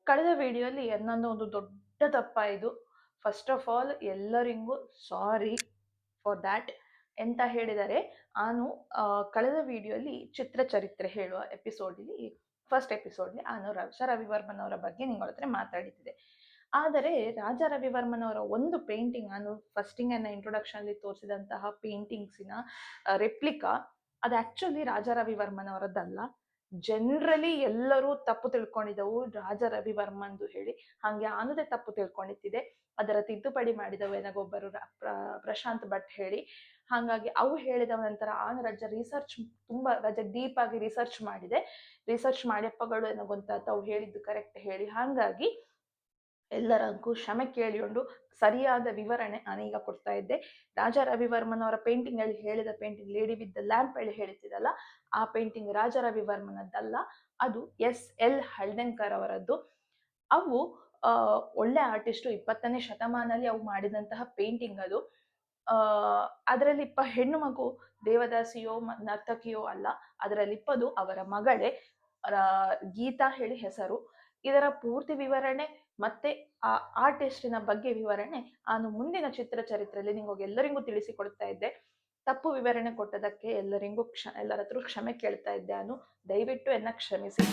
ಕಳೆದ ವಿಡಿಯೋಲಿ ನನ್ನ ಒಂದು ದೊಡ್ಡ ತಪ್ಪಾಯಿತು. ಫಸ್ಟ್ ಆಫ್ ಆಲ್ ಎಲ್ಲರಿಗೂ ಸಾರಿ ಫಾರ್ ದ್ಯಾಟ್. ಎಂತ ಹೇಳಿದರೆ, ನಾನು ಕಳೆದ ವಿಡಿಯೋಲಿ ಚಿತ್ರಚರಿತ್ರೆ ಹೇಳುವ ಎಪಿಸೋಡಲ್ಲಿ ಫಸ್ಟ್ ಎಪಿಸೋಡ್ಲಿ ನಾನು ರಾಜಾ ರವಿವರ್ಮನ್ ಅವರ ಬಗ್ಗೆ ನಿಗಳ ಹತ್ರ ಮಾತಾಡಿದ್ದೆ. ಆದರೆ ರಾಜಾ ರವಿವರ್ಮನ್ ಅವರ ಒಂದು ಪೇಂಟಿಂಗ್, ನಾನು ಫಸ್ಟಿಂಗ್ ನನ್ನ ಇಂಟ್ರೊಡಕ್ಷನ್ ಅಲ್ಲಿ ತೋರಿಸಿದಂತಹ ಪೇಂಟಿಂಗ್ಸಿನ ರೆಪ್ಲಿಕಾ, ಅದು ಆಕ್ಚುಲಿ ರಾಜಾ ರವಿವರ್ಮನ್ ಅವರದ್ದಲ್ಲ. ಜನರಲಿ ಎಲ್ಲರೂ ತಪ್ಪು ತಿಳ್ಕೊಂಡಿದ್ದವು ರಾಜಾ ರವಿವರ್ಮಂದು ಹೇಳಿ. ಹಾಗೆ ಆನದೇ ತಪ್ಪು ತಿಳ್ಕೊಂಡಿತ್ತಿದೆ. ಅದರ ತಿದ್ದುಪಡಿ ಮಾಡಿದವು ನನಗೊಬ್ಬರು ಪ್ರಶಾಂತ್ ಭಟ್ ಹೇಳಿ. ಹಾಗಾಗಿ ಅವು ಹೇಳಿದ ನಂತರ ರಜ ರಿಸರ್ಚ್ ತುಂಬಾ ಡೀಪ್ ಆಗಿ ರಿಸರ್ಚ್ ಮಾಡಿದೆ. ರಿಸರ್ಚ್ ಮಾಡ್ಯಪ್ಪಗಳು ನನಗೊಂತ ಅವು ಹೇಳಿದ್ದು ಕರೆಕ್ಟ್ ಹೇಳಿ. ಹಾಗಾಗಿ ಎಲ್ಲರಿಗೂ ಕ್ಷಮೆ ಕೇಳಿಕೊಂಡು ಸರಿಯಾದ ವಿವರಣೆ ನಾನೀಗ ಕೊಡ್ತಾ ಇದ್ದೆ. ರಾಜಾ ರವಿವರ್ಮನ್ ಅವರ ಪೇಂಟಿಂಗ್ ಅಲ್ಲಿ ಹೇಳಿದ painting lady with the lamp ಹೇಳಿ ಹೇಳ್ತಿದ್ದಲ್ಲ, ಆ ಪೇಂಟಿಂಗ್ ರಾಜಾ ರವಿವರ್ಮನದ್ದಲ್ಲ, ಅದು SL ಹಳ್ದೆನ್ಕರ್ ಅವರದ್ದು. ಅವು ಒಳ್ಳೆ ಆರ್ಟಿಸ್ಟು, 20ನೇ ಶತಮಾನಲ್ಲಿ ಅವು ಮಾಡಿದಂತಹ ಪೇಂಟಿಂಗ್ ಅದು. ಅದರಲ್ಲಿ ಹೆಣ್ಣು ಮಗು ದೇವದಾಸಿಯೋ ನರ್ತಕಿಯೋ ಅಲ್ಲ, ಅದರಲ್ಲಿ ಇಪ್ಪದು ಅವರ ಮಗಳೇ, ಗೀತಾ ಹೇಳಿ ಹೆಸರು. ಇದರ ಪೂರ್ತಿ ವಿವರಣೆ ಮತ್ತೆ ಆ ಆರ್ಟಿಸ್ಟಿನ ಬಗ್ಗೆ ವಿವರಣೆ ನಾನು ಮುಂದಿನ ಚಿತ್ರಚರಿತ್ರೆಯಲ್ಲಿ ನಿಮಗೆಲ್ಲರಿಗೂ ತಿಳಿಸಿಕೊಡ್ತಾ ಇದ್ದೆ. ತಪ್ಪು ವಿವರಣೆ ಕೊಟ್ಟದಕ್ಕೆ ಎಲ್ಲರ ಹತ್ರ ಕ್ಷಮೆ ಕೇಳ್ತಾ ಇದ್ದೆ. ನಾನು ದಯವಿಟ್ಟು ಕ್ಷಮಿಸಿ.